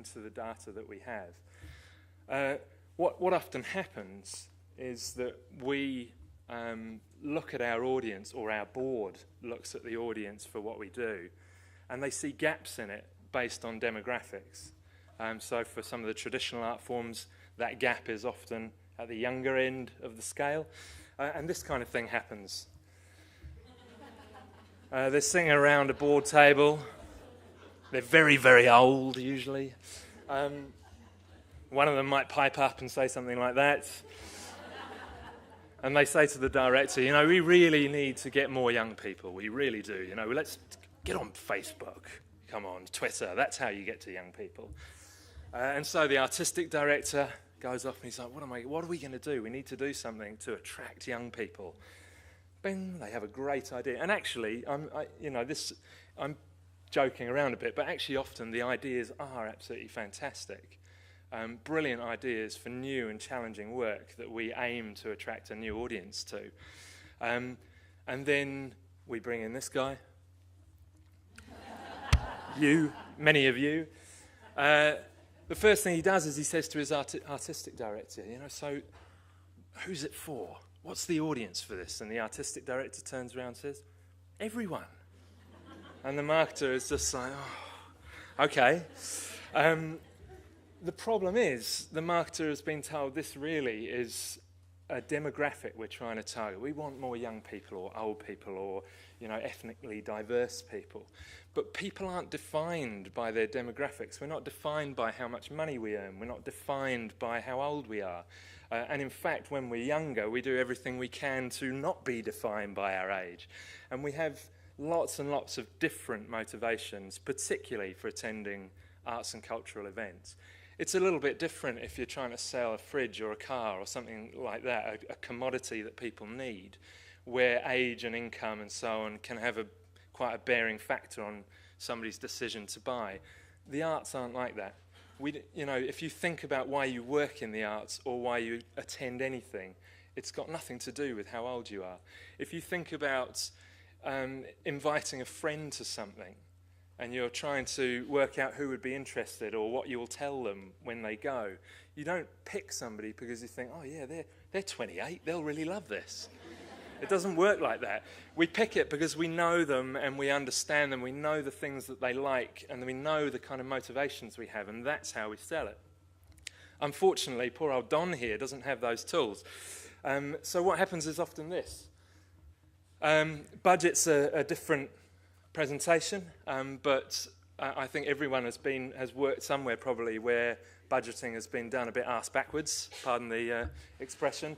into the data that we have. What often happens is that we look at our audience, or our board looks at the audience for what we do, and they see gaps in it based on demographics. So for some of the traditional art forms, that gap is often at the younger end of the scale, and this kind of thing happens. They're sitting around a board table. They're very, very old, usually. One of them might pipe up and say something like that. And they say to the director, you know, we really need to get more young people. We really do. You know, let's get on Facebook. Come on, Twitter. That's how you get to young people. And so the artistic director goes off and he's like, what are we going to do? We need to do something to attract young people. Bing, they have a great idea. And actually, I'm joking around a bit, but actually often the ideas are absolutely fantastic. Brilliant ideas for new and challenging work that we aim to attract a new audience to. And then we bring in this guy. Many of you. The first thing he does is he says to his artistic director, you know, so who's it for? What's the audience for this? And the artistic director turns around and says, everyone. And the marketer is just like, oh, okay. The problem is, the marketer has been told this really is a demographic we're trying to target. We want more young people or old people or, you know, ethnically diverse people. But people aren't defined by their demographics. We're not defined by how much money we earn. We're not defined by how old we are. And in fact, when we're younger, we do everything we can to not be defined by our age. And we have lots and lots of different motivations, particularly for attending arts and cultural events. It's a little bit different if you're trying to sell a fridge or a car or something like that, a commodity that people need, where age and income and so on can have quite a bearing factor on somebody's decision to buy. The arts aren't like that. You know, if you think about why you work in the arts or why you attend anything, it's got nothing to do with how old you are. If you think about inviting a friend to something, and you're trying to work out who would be interested or what you will tell them when they go, you don't pick somebody because you think, oh yeah, they're 28, they'll really love this. It doesn't work like that. We pick it because we know them and we understand them, we know the things that they like, and we know the kind of motivations we have, and that's how we sell it. Unfortunately, poor old Don here doesn't have those tools. So what happens is often this. Budgets are a different presentation, but I think everyone has worked somewhere probably where budgeting has been done a bit arse backwards, pardon the expression.